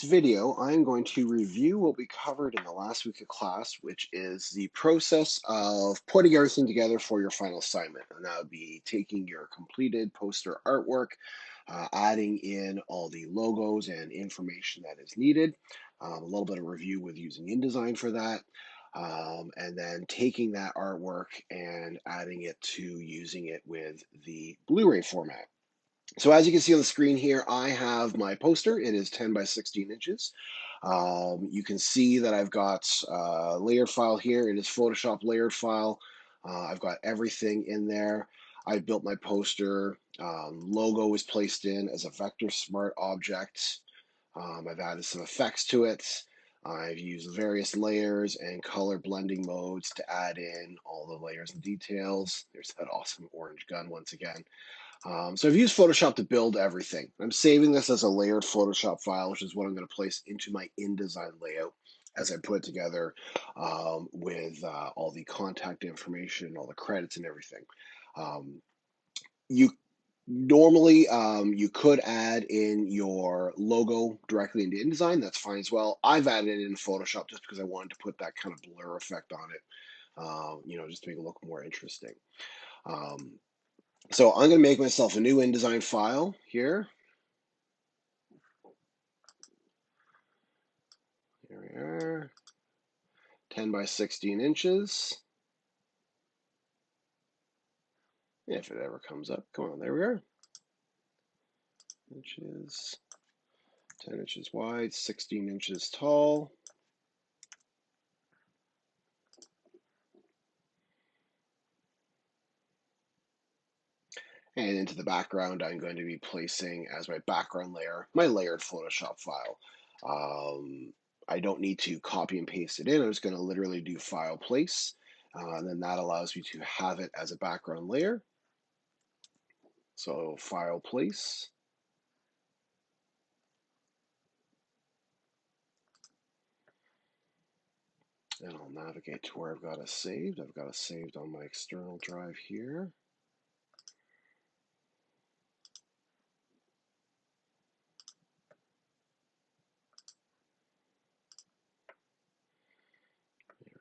Video, I'm going to review what we covered in the last week of class, which is the process of putting everything together for your final assignment. And that would be taking your completed poster artwork, adding in all the logos and information that is needed, a little bit of review with using InDesign for that, and then taking that artwork and adding it to using it with the Blu-ray format. So as you can see on the screen here, I have my poster. It is 10 by 16 inches. You can see that I've got a layered file here. It is Photoshop layered file. I've got everything in there. I built my poster. Logo is placed in as a vector smart object. I've added some effects to it. I've used various layers and color blending modes to add in all the layers and details. There's that awesome orange gun once again. So I've used Photoshop to build everything. I'm saving this as a layered Photoshop file, which is what I'm going to place into my InDesign layout as I put it together with all the contact information, all the credits and everything. Um, you Normally, you could add in your logo directly into InDesign. That's fine as well. I've added it in Photoshop just because I wanted to put that kind of blur effect on it, just to make it look more interesting. Um, so I'm going to make myself a new InDesign file here. Here we are, 10 by 16 inches. If it ever comes up, come on, there we are. Inches, 10 inches wide, 16 inches tall. And into the background, I'm going to be placing as my background layer, my layered Photoshop file. I don't need to copy and paste it in. I'm just going to literally do file place. And then that allows me to have it as a background layer. So file place. And I'll navigate to where I've got it saved. I've got it saved on my external drive here.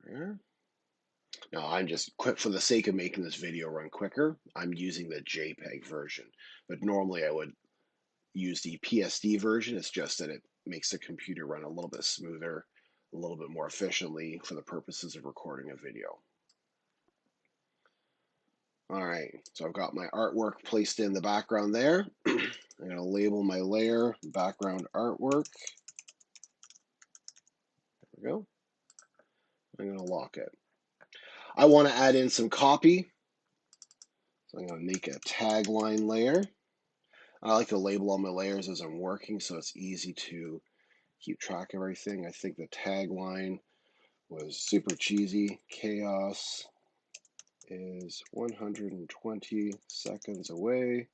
There. Now I'm just quick for the sake of making this video run quicker. I'm using the JPEG version, but normally I would use the PSD version. It's just that it makes the computer run a little bit smoother, a little bit more efficiently for the purposes of recording a video. All right, so I've got my artwork placed in the background there. I'm going to label my layer background artwork. There we go. I'm going to lock it. I want to add in some copy. So I'm going to make a tagline layer. I like to label all my layers as I'm working so it's easy to keep track of everything. I think the tagline was super cheesy. Chaos is 120 seconds away.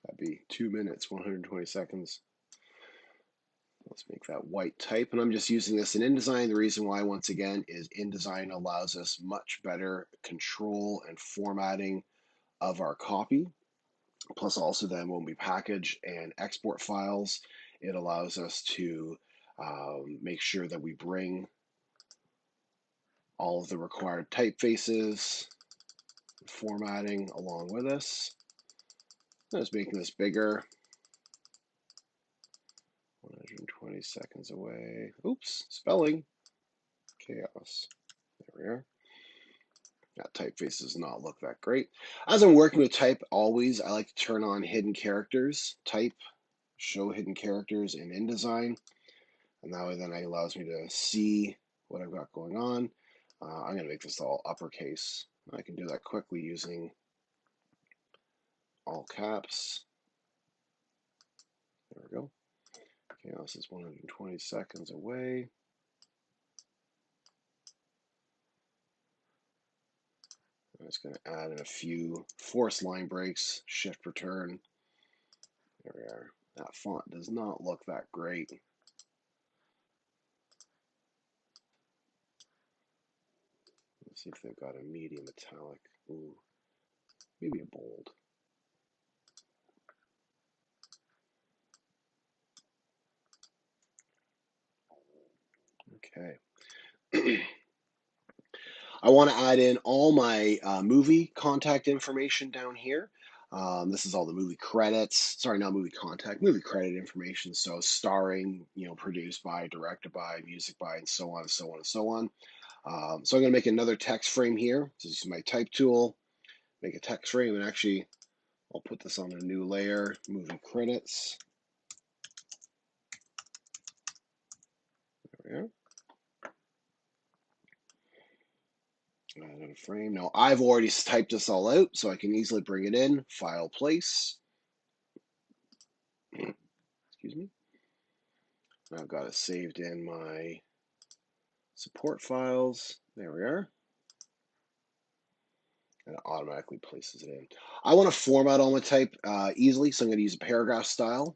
That'd be 2 minutes, 120 seconds. Let's make that white type. And I'm just using this in InDesign. The reason why, once again, is InDesign allows us much better control and formatting of our copy. Plus, also then when we package and export files, it allows us to make sure that we bring all of the required typefaces, formatting along with us. I'm just making this bigger. 120 seconds away. Oops, spelling. Chaos. There we are. That typeface does not look that great. As I'm working with type, always I like to turn on hidden characters. Type, show hidden characters in InDesign. And that way then it allows me to see what I've got going on. I'm going to make this all uppercase. I can do that quickly using all caps. There we go. Chaos is 120 seconds away. I'm just going to add in a few forced line breaks, shift return. There we are. That font does not look that great. Let's see if they've got a medium metallic. Ooh, maybe a bold. Okay. I want to add in all my movie contact information down here. This is all the movie credits. Sorry, not movie contact, movie credit information. So starring, produced by, directed by, music by, and so on and so on and so on. So I'm going to make another text frame here. So this is my type tool, make a text frame, and actually I'll put this on a new layer, movie credits. There we are. Add a frame. Now I've already typed this all out, so I can easily bring it in, file, place. Excuse me. I've got it saved in my support files. There we are. And it automatically places it in. I want to format all my type easily, so I'm going to use a paragraph style.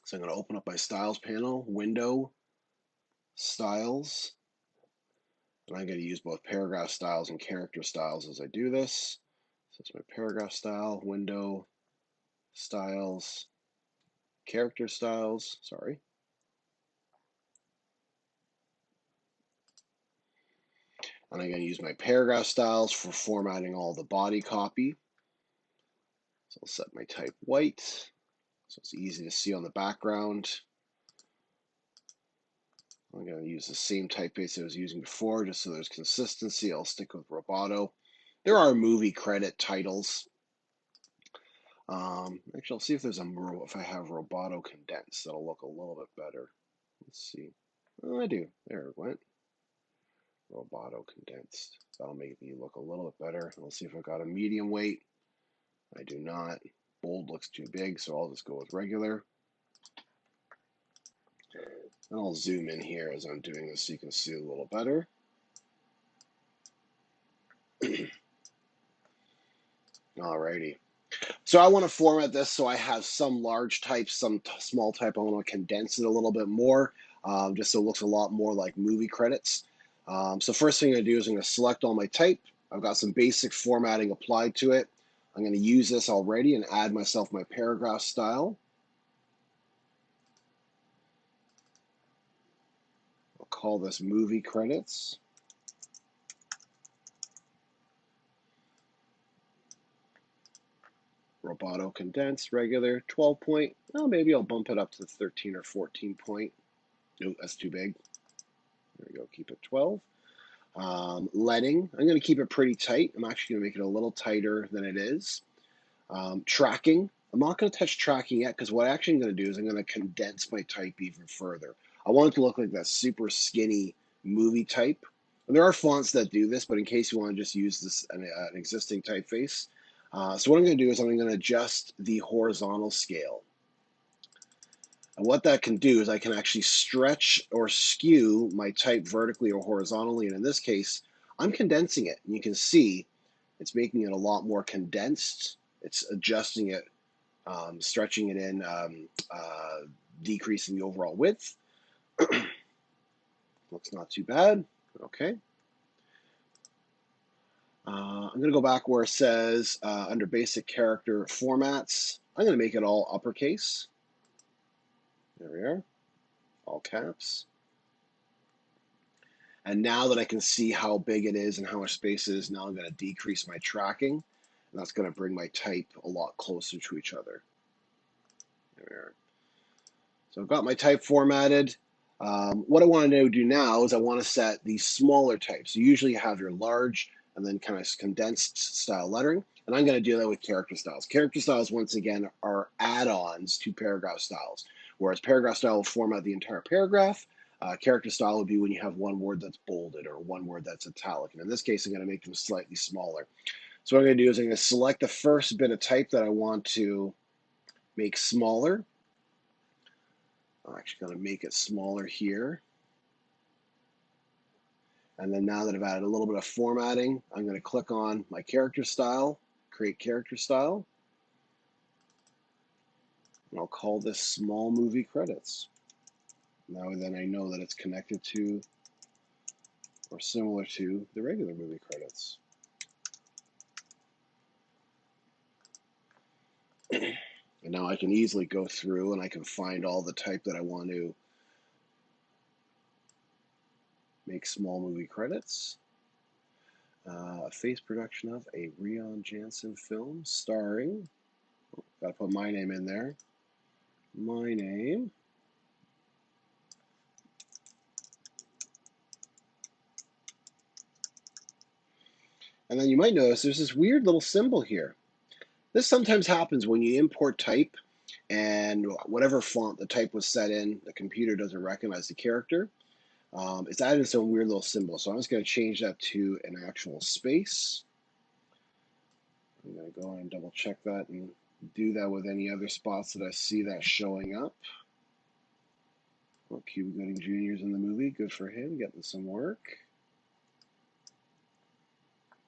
So I'm going to open up my styles panel, window, styles. And I'm going to use both paragraph styles and character styles as I do this. So it's my paragraph style, window, styles, character styles, sorry. And I'm going to use my paragraph styles for formatting all the body copy. So I'll set my type white, so it's easy to see on the background. I'm going to use the same typeface I was using before, just so there's consistency. I'll stick with Roboto. There are movie credit titles. Actually, I'll see if if I have Roboto condensed. That'll look a little bit better. Let's see. Oh, I do. There it went. Roboto condensed. That'll make me look a little bit better. We'll see if I got a medium weight. I do not. Bold looks too big, so I'll just go with regular. And I'll zoom in here as I'm doing this so you can see a little better. Alrighty. So I want to format this so I have some large type, some small type. I want to condense it a little bit more, just so it looks a lot more like movie credits. So first thing I'm going to do is I'm going to select all my type. I've got some basic formatting applied to it. I'm going to use this already and add myself my paragraph style. I'll call this movie credits. Roboto condensed, regular, 12 point. Well, maybe I'll bump it up to 13 or 14 point. No, that's too big. There we go, keep it 12. Leading, I'm going to keep it pretty tight. I'm actually going to make it a little tighter than it is. Tracking, I'm not going to touch tracking yet because what I'm actually going to do is I'm going to condense my type even further. I want it to look like that super skinny movie type. And there are fonts that do this, but in case you want to just use this an existing typeface. So what I'm going to do is I'm going to adjust the horizontal scale. And what that can do is I can actually stretch or skew my type vertically or horizontally. And in this case, I'm condensing it. And you can see it's making it a lot more condensed. It's adjusting it, stretching it in, decreasing the overall width. Looks not too bad. Okay. I'm going to go back where it says under basic character formats. I'm going to make it all uppercase. There we are, all caps. And now that I can see how big it is and how much space it is, now I'm going to decrease my tracking. And that's going to bring my type a lot closer to each other. There we are. So I've got my type formatted. What I want to do now is I want to set these smaller types. So usually you have your large and then kind of condensed style lettering. And I'm going to do that with character styles. Character styles, once again, are add-ons to paragraph styles. Whereas paragraph style will format the entire paragraph. Character style would be when you have one word that's bolded or one word that's italic. And in this case, I'm going to make them slightly smaller. So what I'm going to do is I'm going to select the first bit of type that I want to make smaller. I'm actually going to make it smaller here. And then now that I've added a little bit of formatting, I'm going to click on my character style, create character style. And I'll call this small movie credits. Now then I know that it's connected to or similar to the regular movie credits. And now I can easily go through and I can find all the type that I want to Make small movie credits. A face production of a Rian Johnson film starring, gotta put my name in there, my name. And then you might notice there's this weird little symbol here. This sometimes happens when you import type and whatever font the type was set in, the computer doesn't recognize the character. It's added some weird little symbol. So I'm just going to change that to an actual space. I'm going to go and double check that and do that with any other spots that I see that showing up. Well, Cuba Gooding Jr. is in the movie. Good for him, getting some work.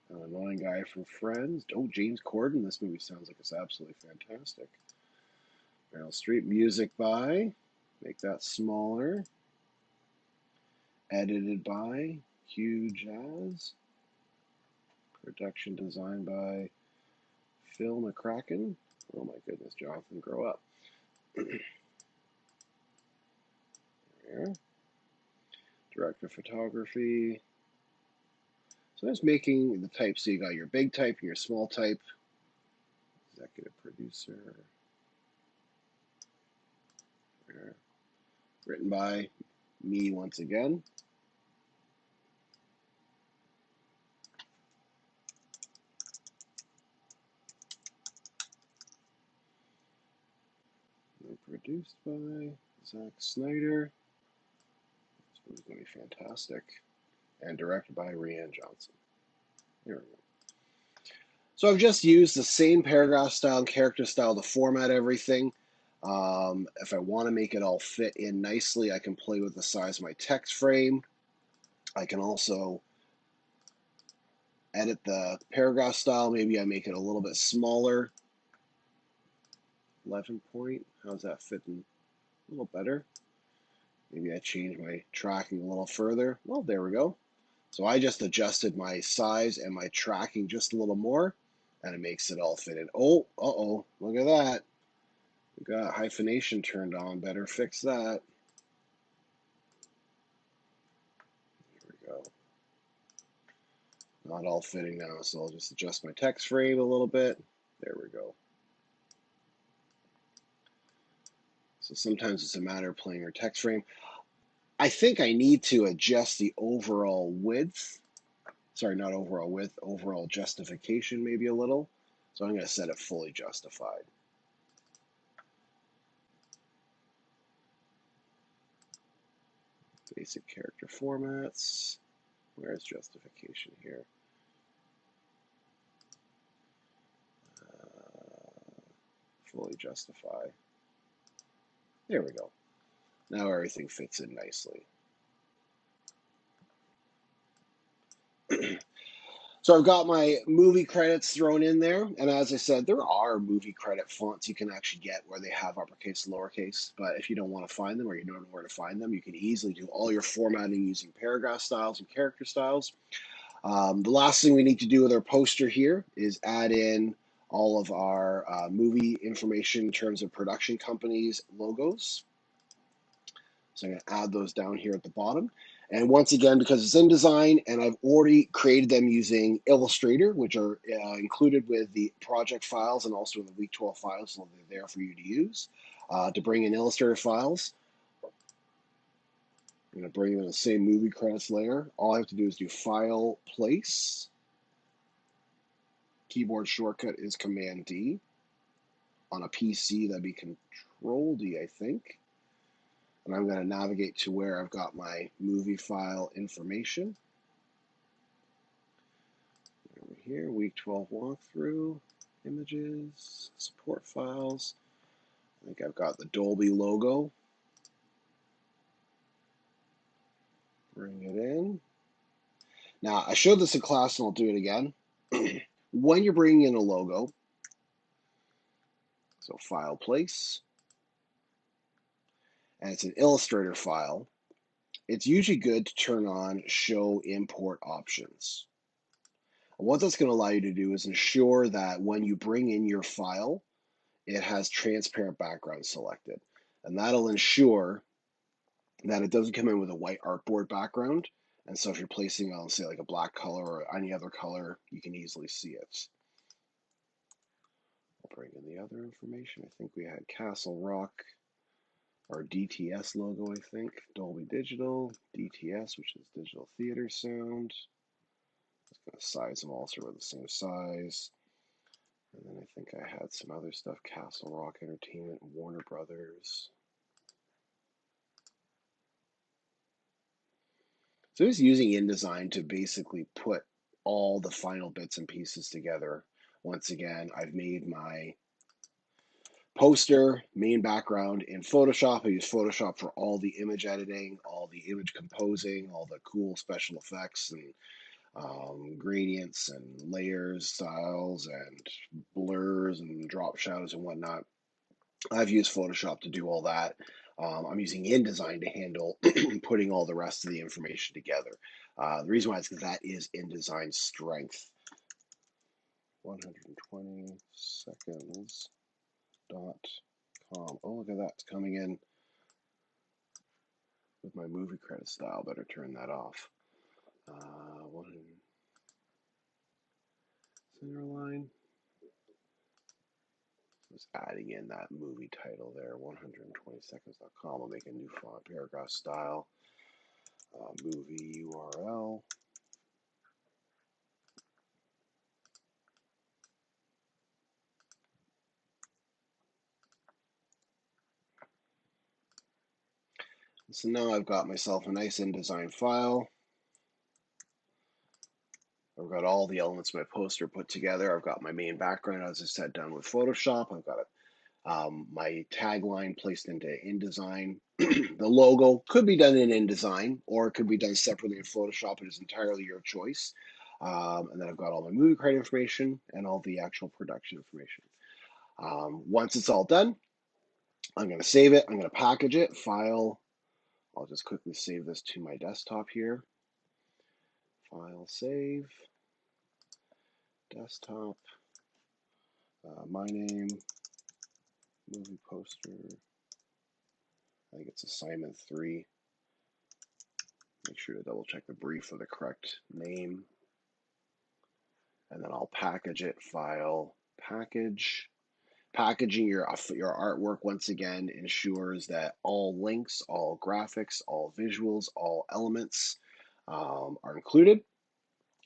An annoying guy from Friends. Oh, James Corden. This movie sounds like it's absolutely fantastic. Meryl Streep. Music by. Make that smaller. Edited by Hugh Jazz. Production design by Phil McCracken. Oh my goodness, Jonathan, grow up. There. Director of photography. So that's making the type. So you got your big type and your small type. Executive producer. There. Written by me once again. And produced by Zack Snyder. This movie's going to be fantastic. And directed by Rian Johnson. There we go. So I've just used the same paragraph style and character style to format everything. If I want to make it all fit in nicely, I can play with the size of my text frame. I can also edit the paragraph style. Maybe I make it a little bit smaller. 11 point. How's that fitting? A little better. Maybe I change my tracking a little further. Well, there we go. So I just adjusted my size and my tracking just a little more, and it makes it all fit in. Oh, uh-oh, look at that. We got hyphenation turned on. Better fix that. Here we go. Not all fitting now, so I'll just adjust my text frame a little bit. There we go. So sometimes it's a matter of playing your text frame. I think I need to adjust the overall width. Sorry, not overall width, overall justification maybe a little. So I'm going to set it fully justified. Basic character formats. Where's justification here? Fully justify. There we go. Now everything fits in nicely. So I've got my movie credits thrown in there, and as I said, there are movie credit fonts you can actually get where they have uppercase and lowercase, but if you don't want to find them or you don't know where to find them, you can easily do all your formatting using paragraph styles and character styles. The last thing we need to do with our poster here is add in all of our movie information in terms of production companies' logos. So I'm going to add those down here at the bottom. And once again, because it's InDesign and I've already created them using Illustrator, which are included with the project files and also the Week 12 files, so they're there for you to use. To bring in Illustrator files, I'm going to bring in the same movie credits layer. All I have to do is do File, Place. Keyboard shortcut is Command D. On a PC, that'd be Control D, I think. And I'm going to navigate to where I've got my movie file information. Over here, Week 12 walkthrough, images, support files. I think I've got the Dolby logo. Bring it in. Now, I showed this in class and I'll do it again. When you're bringing in a logo, so File, Place, and it's an Illustrator file, it's usually good to turn on Show Import Options. And what that's going to allow you to do is ensure that when you bring in your file, it has transparent background selected. And that'll ensure that it doesn't come in with a white artboard background, And so if you're placing on, say, like a black color or any other color, you can easily see it. I'll bring in the other information. I think we had Castle Rock, our DTS logo, I think. Dolby Digital, DTS, which is Digital Theater Sound. Just going to size them all so we're the same size. And then I think I had some other stuff, Castle Rock Entertainment, Warner Brothers. So just using InDesign to basically put all the final bits and pieces together. Once again, I've made my poster, main background in Photoshop. I use Photoshop for all the image editing, all the image composing, all the cool special effects and gradients and layers, styles, and blurs and drop shadows and whatnot. I've used Photoshop to do all that. I'm using InDesign to handle putting all the rest of the information together. The reason why is because that is InDesign's strength. 120 seconds.com. Oh, look at that. It's coming in with my movie credit style. Better turn that off. Center line. Just adding in that movie title there, 120seconds.com. I'll make a new font, paragraph style, movie URL. So now I've got myself a nice InDesign file. I've got all the elements of my poster put together. I've got my main background, as I said, done with Photoshop. I've got my tagline placed into InDesign. The logo could be done in InDesign, or it could be done separately in Photoshop. It is entirely your choice. And then I've got all my movie credit information and all the actual production information. Once it's all done, I'm going to save it. I'm going to package it, file. I'll just quickly save this to my desktop here. File, save, desktop, my name, movie poster. I think it's assignment 3. Make sure to double check the brief for the correct name. And then I'll package it, file, package. Packaging your artwork, once again, ensures that all links, all graphics, all visuals, all elements are included.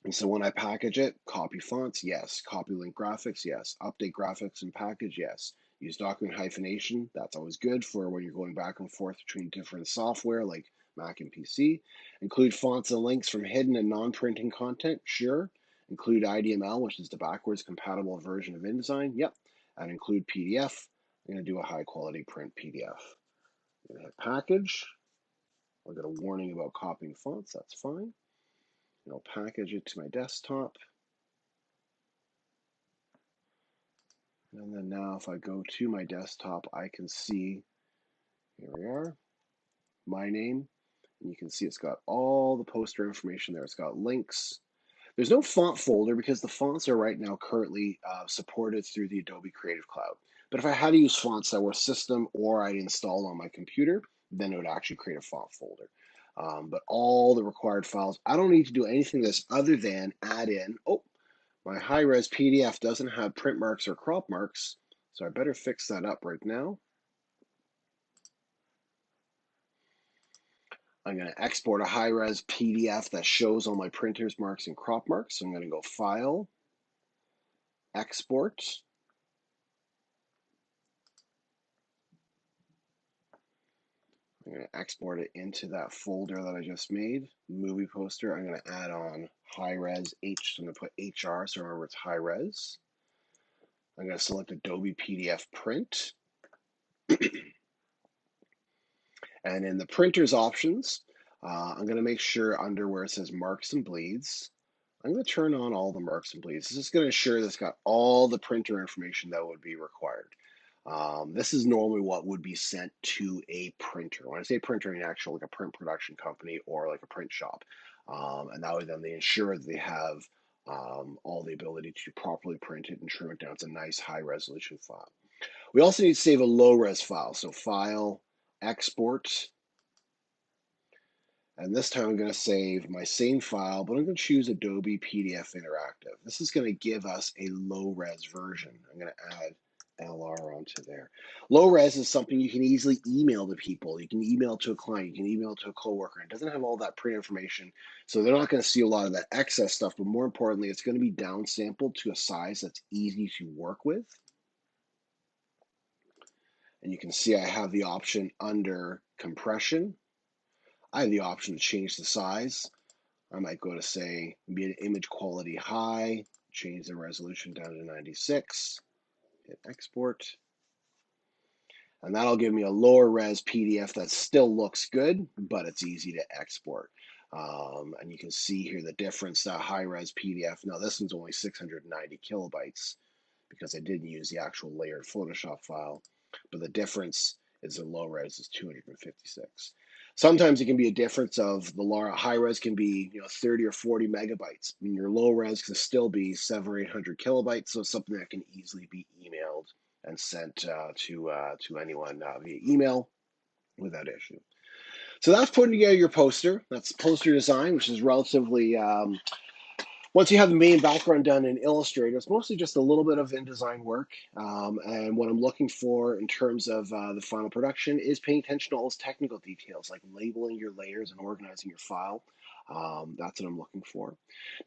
And so when I package it, copy fonts, yes. Copy link graphics, yes. Update graphics and package, yes. Use document hyphenation, that's always good for when you're going back and forth between different software like Mac and PC. Include fonts and links from hidden and non-printing content, sure. Include IDML, which is the backwards compatible version of InDesign, yep. And include PDF. I'm going to do a high quality print PDF. I'm going to hit package. I'll get a warning about copying fonts, that's fine. And I'll package it to my desktop. And then now if I go to my desktop, I can see, here we are, my name. And you can see it's got all the poster information there. It's got links. There's no font folder because the fonts are right now currently supported through the Adobe Creative Cloud. But if I had to use fonts that were system or I'd installed on my computer, then it would actually create a font folder. But all the required files, I don't need to do anything to this other than add in, my high-res PDF doesn't have print marks or crop marks, so I better fix that up right now. I'm going to export a high-res PDF that shows all my printers, marks, and crop marks. So I'm going to go File, Export. I'm going to export it into that folder that I just made, movie poster. I'm going to add on high-res H, so I'm going to put HR, so remember it's high-res. I'm going to select Adobe PDF Print. And in the printer's options, I'm going to make sure under where it says marks and bleeds, I'm going to turn on all the marks and bleeds. This is going to ensure that it's got all the printer information that would be required. This is normally what would be sent to a printer. When I say printer, I mean actual like a print production company or like a print shop. And that way then they ensure that they have all the ability to properly print it and trim it down. It's a nice high resolution file. We also need to save a low res file. So File, Export. And this time I'm going to save my same file, but I'm going to choose Adobe PDF Interactive. This is going to give us a low-res version. I'm going to add LR onto there. Low-res is something you can easily email to people. You can email to a client. You can email to a coworker. It doesn't have all that print information, so they're not going to see a lot of that excess stuff, but more importantly, it's going to be downsampled to a size that's easy to work with. And you can see I have the option under compression. I have the option to change the size. I might go to say image quality high, change the resolution down to 96, hit export, and that'll give me a lower res PDF that still looks good, but it's easy to export. And you can see here the difference, that high res PDF. Now this one's only 690 kilobytes because I didn't use the actual layered Photoshop file, but the difference is the low res is 256. Sometimes it can be a difference of the high res can be 30 or 40 megabytes, and your low res can still be 700 or 800 kilobytes. So it's something that can easily be emailed and sent to anyone via email without issue. So that's putting together your poster. That's poster design, which is relatively once you have the main background done in Illustrator, it's mostly just a little bit of InDesign work. And what I'm looking for in terms of the final production is paying attention to all those technical details, like labeling your layers and organizing your file. That's what I'm looking for.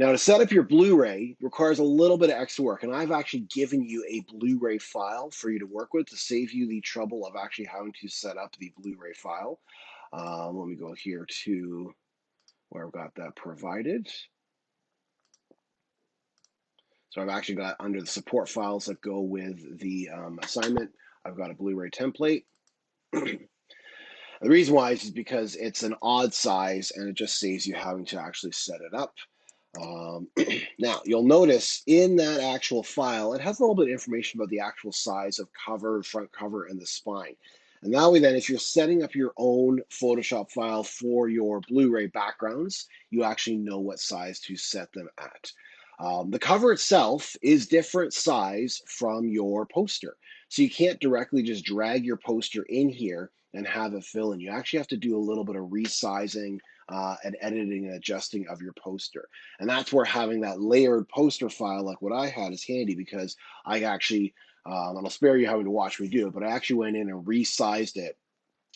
Now, to set up your Blu-ray requires a little bit of extra work, and I've actually given you a Blu-ray file for you to work with to save you the trouble of actually having to set up the Blu-ray file. Let me go here to where I've got that provided. So I've actually got under the support files that go with the assignment, I've got a Blu-ray template. The reason why is because it's an odd size and it just saves you having to actually set it up. Now, you'll notice in that actual file, it has a little bit of information about the actual size of cover, front cover, and the spine. And that way then, if you're setting up your own Photoshop file for your Blu-ray backgrounds, you actually know what size to set them at. The cover itself is different size from your poster. So you can't directly just drag your poster in here and have it fill in. You actually have to do a little bit of resizing and editing and adjusting of your poster. And that's where having that layered poster file like what I had is handy, because I actually, and I'll spare you having to watch me do it, but I actually went in and resized it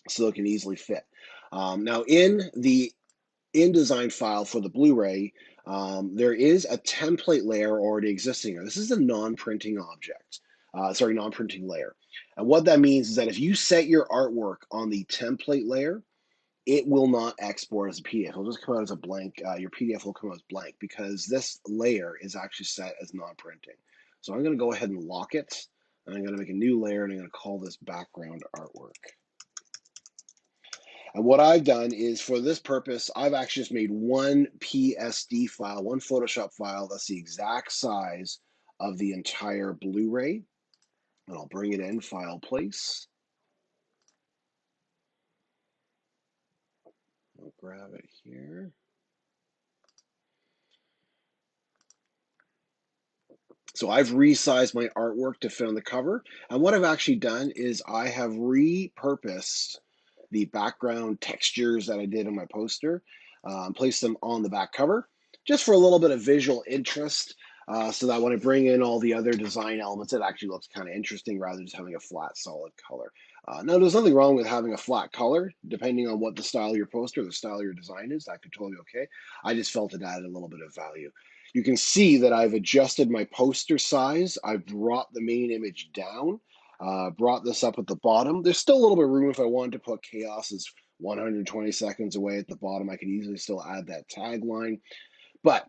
so it can easily fit. Now in the InDesign file for the Blu-ray, there is a template layer already existing here. This is a non-printing object, non-printing layer. And what that means is that if you set your artwork on the template layer, it will not export as a PDF. It'll just come out as a blank. Your PDF will come out as blank because this layer is actually set as non-printing. So I'm going to go ahead and lock it, and I'm going to make a new layer, and I'm going to call this background artwork. And what I've done is, for this purpose, I've actually just made one PSD file, one Photoshop file that's the exact size of the entire Blu-ray. And I'll bring it in, File, Place. I'll grab it here. So I've resized my artwork to fit on the cover. And what I've actually done is I have repurposed the background textures that I did on my poster, placed them on the back cover, just for a little bit of visual interest, so that when I bring in all the other design elements, it actually looks kind of interesting rather than just having a flat, solid color. Now, there's nothing wrong with having a flat color, depending on what the style of your poster, the style of your design is. That could totally be okay. I just felt it added a little bit of value. You can see that I've adjusted my poster size. I've brought the main image down, brought this up at the bottom. There's still a little bit of room if I wanted to put Chaos is 120 seconds away at the bottom. I could easily still add that tagline. But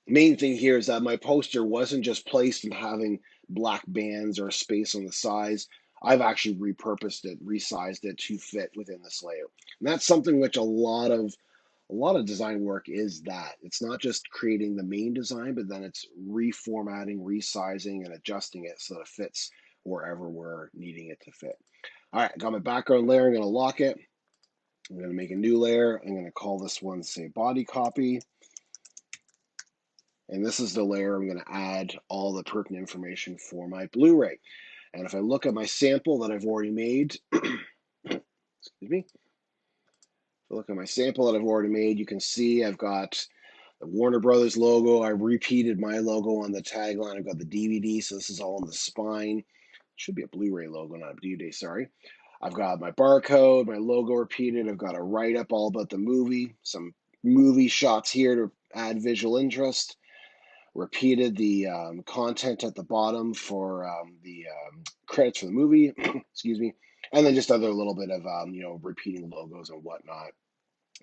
main thing here is that my poster wasn't just placed in having black bands or space on the sides. I've actually repurposed it, resized it to fit within this layout. And that's something which a lot of design work is, that it's not just creating the main design, but then it's reformatting, resizing, and adjusting it so that it fits wherever we're needing it to fit. All right, I got my background layer. I'm going to lock it. I'm going to make a new layer. I'm going to call this one, say, body copy. And this is the layer I'm going to add all the pertinent information for my Blu-ray. And if I look at my sample that I've already made, excuse me, So look at my sample that I've already made. You can see I've got the Warner Brothers logo. I repeated my logo on the tagline. I've got the DVD, so this is all on the spine. It should be a Blu-ray logo, not a DVD, sorry. I've got my barcode, my logo repeated. I've got a write-up all about the movie, some movie shots here to add visual interest. Repeated the content at the bottom for the credits for the movie, excuse me, and then just other little bit of repeating logos and whatnot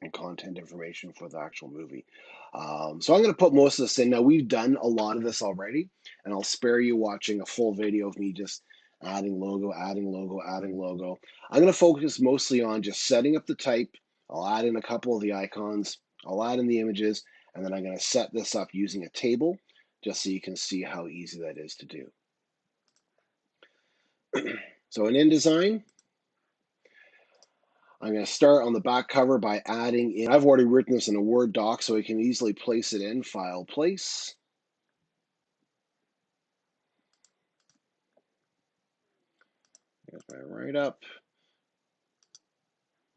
and content information for the actual movie. So I'm going to put most of this in. Now, we've done a lot of this already, and I'll spare you watching a full video of me just adding logo, adding logo, adding logo. I'm going to focus mostly on just setting up the type. I'll add in a couple of the icons. I'll add in the images, and then I'm going to set this up using a table just so you can see how easy that is to do. So in InDesign, I'm going to start on the back cover by adding in, I've already written this in a Word doc so I can easily place it in, File, Place. There's my write-up.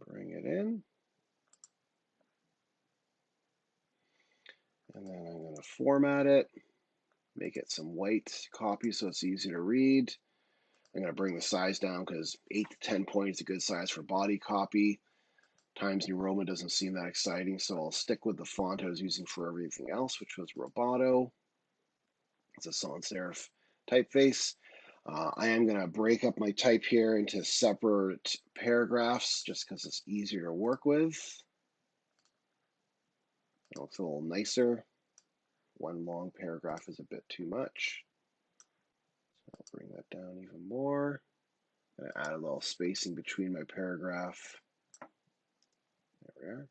Bring it in. And then I'm going to format it, make it some white copy so it's easy to read. I'm going to bring the size down because 8 to 10 point is a good size for body copy. Times New Roman doesn't seem that exciting, so I'll stick with the font I was using for everything else, which was Roboto. It's a sans serif typeface. I am going to break up my type here into separate paragraphs just because it's easier to work with. It looks a little nicer. One long paragraph is a bit too much. So I'll bring that down even more. I'm going to add a little spacing between my paragraph. There we are.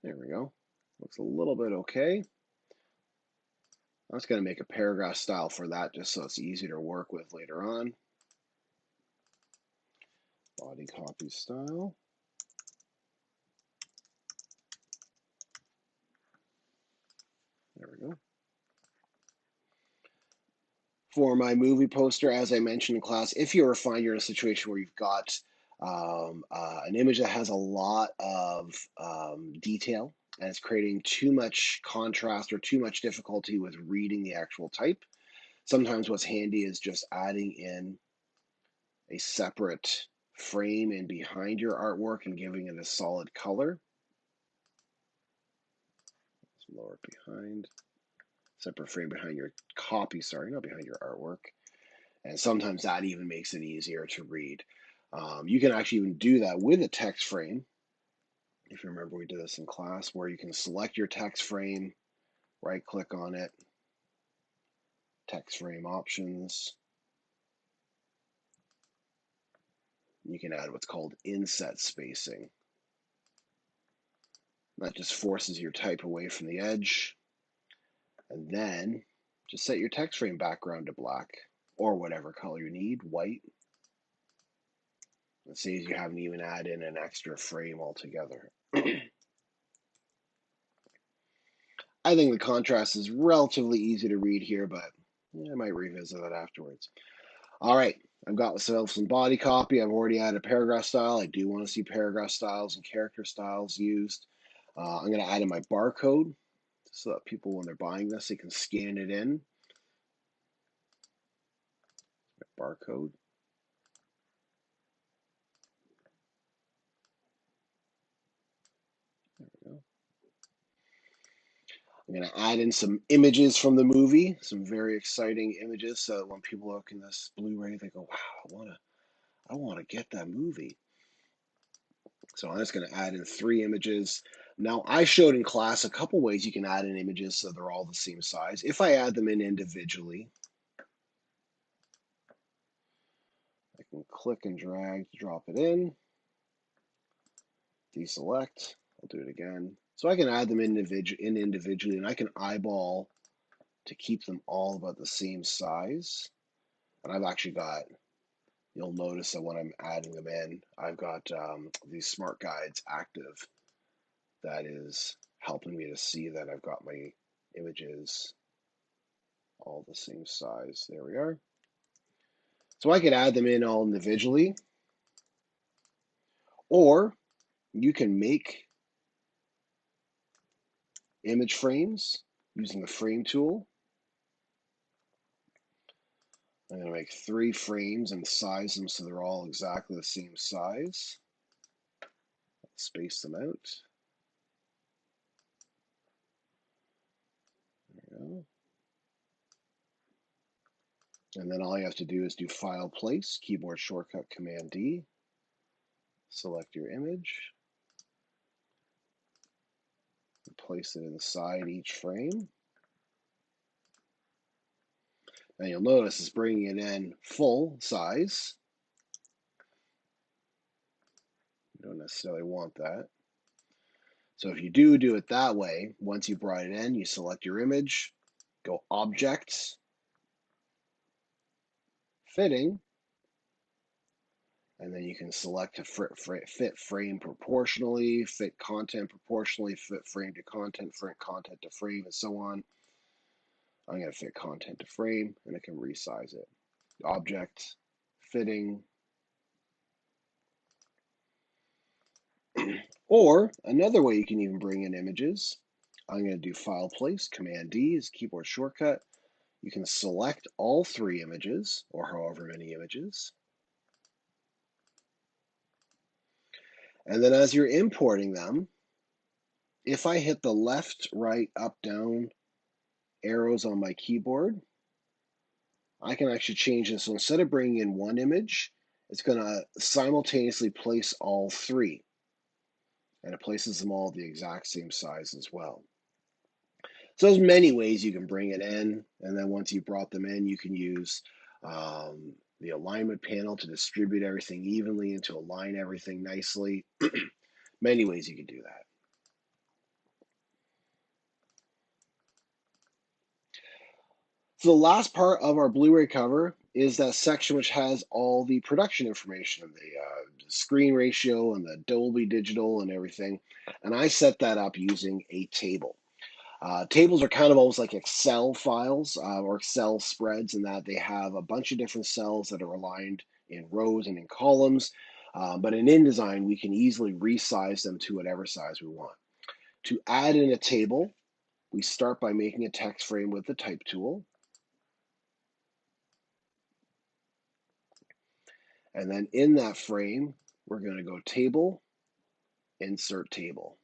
There we go. Looks a little bit okay. I'm just going to make a paragraph style for that just so it's easier to work with later on. Body copy style. There we go. For my movie poster, as I mentioned in class, if you ever find you're in a situation where you've got an image that has a lot of detail and it's creating too much contrast or too much difficulty with reading the actual type, sometimes what's handy is just adding in a separate frame in behind your artwork and giving it a solid color. Let's lower it behind. Separate frame behind your copy, sorry, not behind your artwork. And sometimes that even makes it easier to read. You can actually even do that with a text frame. If you remember, we did this in class where you can select your text frame, right click on it, text frame options. You can add what's called inset spacing. That just forces your type away from the edge. And then just set your text frame background to black or whatever color you need, white. It saves you having to even add in an extra frame altogether. I think the contrast is relatively easy to read here, but I might revisit that afterwards. All right, I've got myself some body copy. I've already added paragraph style. I do want to see paragraph styles and character styles used. I'm going to add in my barcode so that people, when they're buying this, they can scan it in. Barcode. There we go. I'm going to add in some images from the movie, some very exciting images, so that when people look in this Blu-ray, they go, "Wow, I want to get that movie." So I'm just going to add in 3 images. Now, I showed in class a couple ways you can add in images so they're all the same size. If I add them in individually, I can click and drag to drop it in, deselect, I'll do it again. So I can add them in individually, and I can eyeball to keep them all about the same size. And I've actually got, you'll notice that when I'm adding them in, I've got these smart guides active. That is helping me to see that I've got my images all the same size. There we are. So I could add them in all individually, or you can make image frames using the frame tool. I'm going to make 3 frames and size them so they're all exactly the same size. Space them out. There we go. And then all you have to do is do File, Place, keyboard shortcut Command D, select your image, and place it inside each frame. And you'll notice it's bringing it in full size. You don't necessarily want that. So if you do it that way, once you brought it in, you select your image, go Objects, Fitting, and then you can select to fit frame proportionally, fit content proportionally, fit frame to content to frame, and so on. I'm going to fit content to frame, and I can resize it. Object, Fitting, or another way you can even bring in images, I'm going to do File, Place, Command D is keyboard shortcut. You can select all 3 images, or however many images. And then as you're importing them, if I hit the left, right, up, down arrows on my keyboard, I can actually change this. So instead of bringing in 1 image, it's going to simultaneously place all 3. And it places them all the exact same size as well. So there's many ways you can bring it in, and then once you brought them in, you can use the alignment panel to distribute everything evenly and to align everything nicely. Many ways you can do that. So the last part of our Blu-ray cover is that section which has all the production information, the screen ratio and the Dolby Digital and everything. And I set that up using a table. Tables are kind of almost like Excel files or Excel spreads in that they have a bunch of different cells that are aligned in rows and in columns. But in InDesign, we can easily resize them to whatever size we want. To add in a table, we start by making a text frame with the Type tool. And then in that frame, we're going to go Table, Insert Table.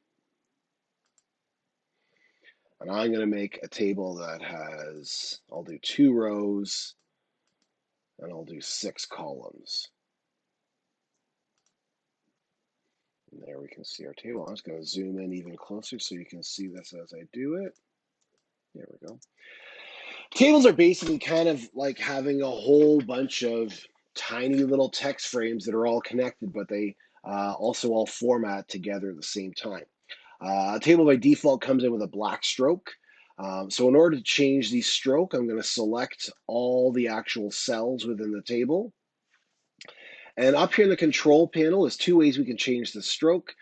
And I'm going to make a table that has, I'll do 2 rows, and I'll do 6 columns. And there we can see our table. I'm just going to zoom in even closer so you can see this as I do it. There we go. Tables are basically kind of like having a whole bunch of tiny little text frames that are all connected, but they also all format together at the same time. A table by default comes in with a black stroke. So in order to change the stroke, I'm going to select all the actual cells within the table. And up here in the control panel is 2 ways we can change the stroke.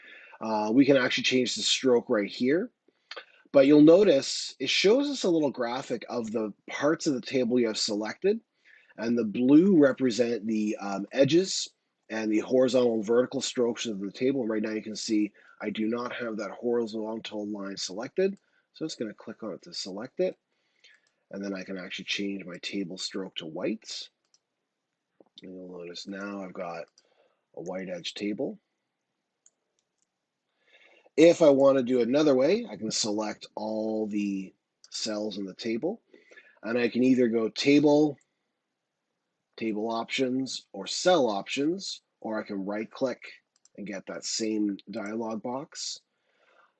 We can actually change the stroke right here. But you'll notice it shows us a little graphic of the parts of the table you have selected. And the blue represent the edges and the horizontal and vertical strokes of the table. And right now you can see I do not have that horizontal line selected. So I'm just going to click on it to select it. And then I can actually change my table stroke to white. And you'll notice now I've got a white edge table. If I want to do it another way, I can select all the cells in the table. And I can either go table options, or cell options, or I can right click and get that same dialog box.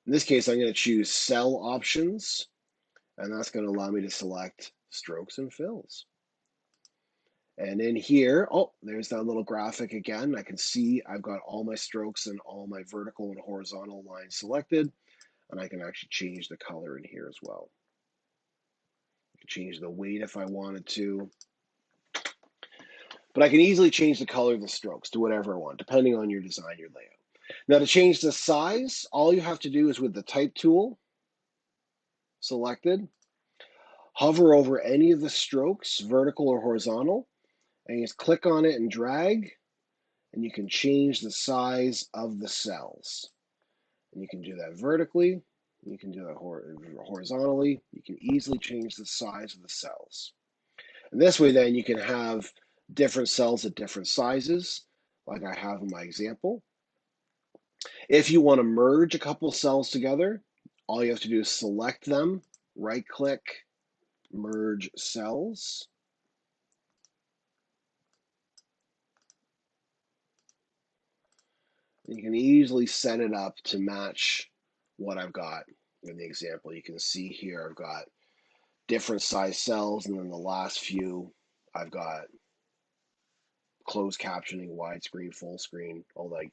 In this case, I'm going to choose cell options, and that's going to allow me to select strokes and fills. And in here, oh, there's that little graphic again. I can see I've got all my strokes and all my vertical and horizontal lines selected, and I can actually change the color in here as well. I can change the weight if I wanted to. But I can easily change the color of the strokes to whatever I want, depending on your design, your layout. Now to change the size, all you have to do is with the Type tool selected, hover over any of the strokes, vertical or horizontal, And you just click on it and drag, and you can change the size of the cells. And you can do that vertically, you can do that horizontally, you can easily change the size of the cells. And this way then you can have different cells at different sizes, like I have in my example. If you want to merge a couple cells together, all you have to do is select them, right click, merge cells. And you can easily set it up to match what I've got in the example. You can see here I've got different size cells, and then the last few I've got closed captioning, widescreen, full screen, all that.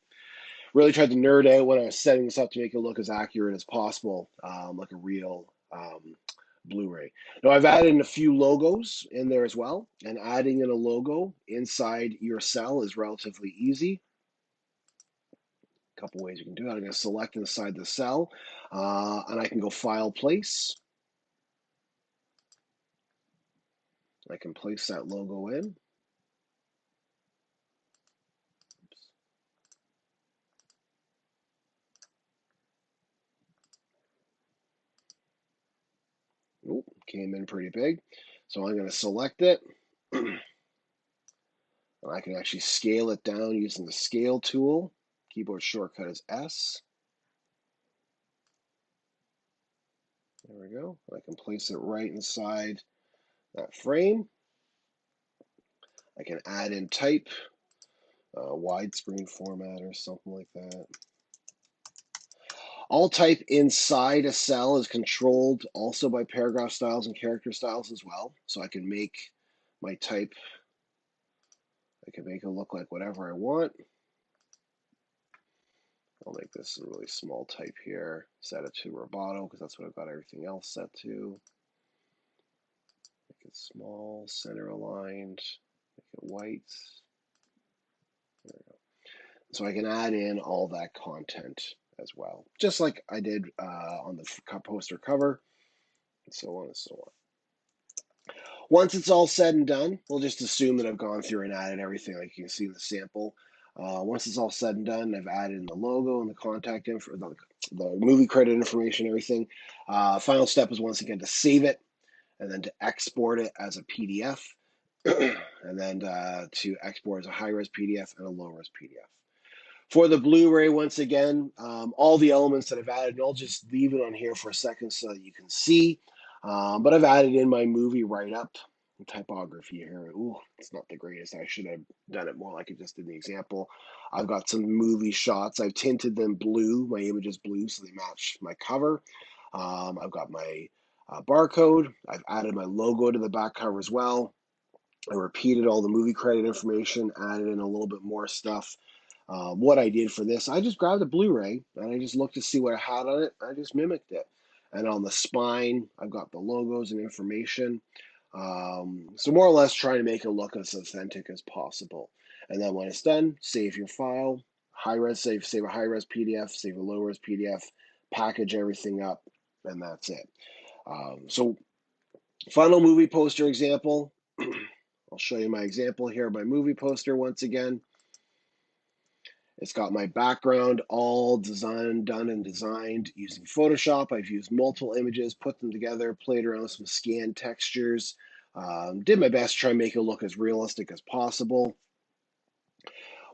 Really tried to nerd out when I was setting this up to make it look as accurate as possible, like a real Blu-ray. Now I've added in a few logos in there as well, and adding in a logo inside your cell is relatively easy. A couple ways you can do that. I'm going to select inside the cell, and I can go File, Place. I can place that logo in. Ooh, came in pretty big. So I'm going to select it. And I can actually scale it down using the scale tool. Keyboard shortcut is S. There we go. I can place it right inside that frame. I can add in type, widescreen format or something like that. All type inside a cell is controlled also by paragraph styles and character styles as well. So I can make my type, I can make it look like whatever I want. I'll make this a really small type here, set it to Roboto because that's what I've got everything else set to. Make it small, center aligned, make it white. There we go. So I can add in all that content as well, just like I did on the poster cover, and so on and so on. Once it's all said and done, we'll just assume that I've gone through and added everything like you can see in the sample. Once it's all said and done, I've added in the logo and the contact info, the movie credit information, everything. Final step is once again to save it and then to export it as a PDF and then to export as a high-res PDF and a low-res PDF. For the Blu-ray, once again, all the elements that I've added, and I'll just leave it on here for a second so that you can see. But I've added in my movie write-up typography here. Ooh, it's not the greatest. I should have done it more like it just in the example. I've got some movie shots. I've tinted them blue. My image is blue so they match my cover. I've got my barcode. I've added my logo to the back cover as well. I repeated all the movie credit information, added in a little bit more stuff. What I did for this, I just grabbed a Blu-ray and I just looked to see what I had on it. I just mimicked it. And on the spine, I've got the logos and information. So more or less trying to make it look as authentic as possible. And then when it's done, save your file, high-res, save a high-res PDF, save a low-res PDF, package everything up, and that's it. So final movie poster example. I'll show you my example here, my movie poster once again. It's got my background all done and designed using Photoshop. I've used multiple images, put them together, played around with some scan textures, did my best to try and make it look as realistic as possible.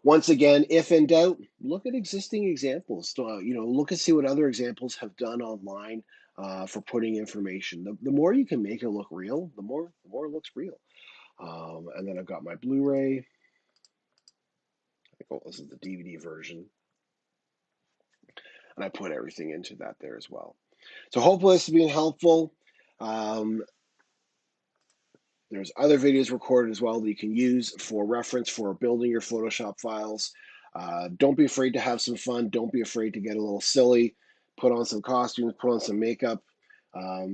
Once again, if in doubt, look at existing examples. Look and see what other examples have done online for putting information. The more you can make it look real, the more it looks real. And then I've got my Blu-ray. I think this is the DVD version. And I put everything into that there as well. So hopefully this has been helpful. There's other videos recorded as well that you can use for reference for building your Photoshop files. Don't be afraid to have some fun. Don't be afraid to get a little silly. Put on some costumes, put on some makeup.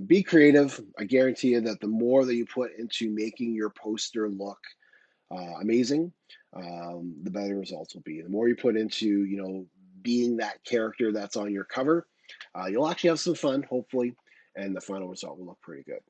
Be creative. I guarantee you that the more that you put into making your poster look amazing, the better results will be. The more you put into, being that character that's on your cover, you'll actually have some fun, hopefully, and the final result will look pretty good.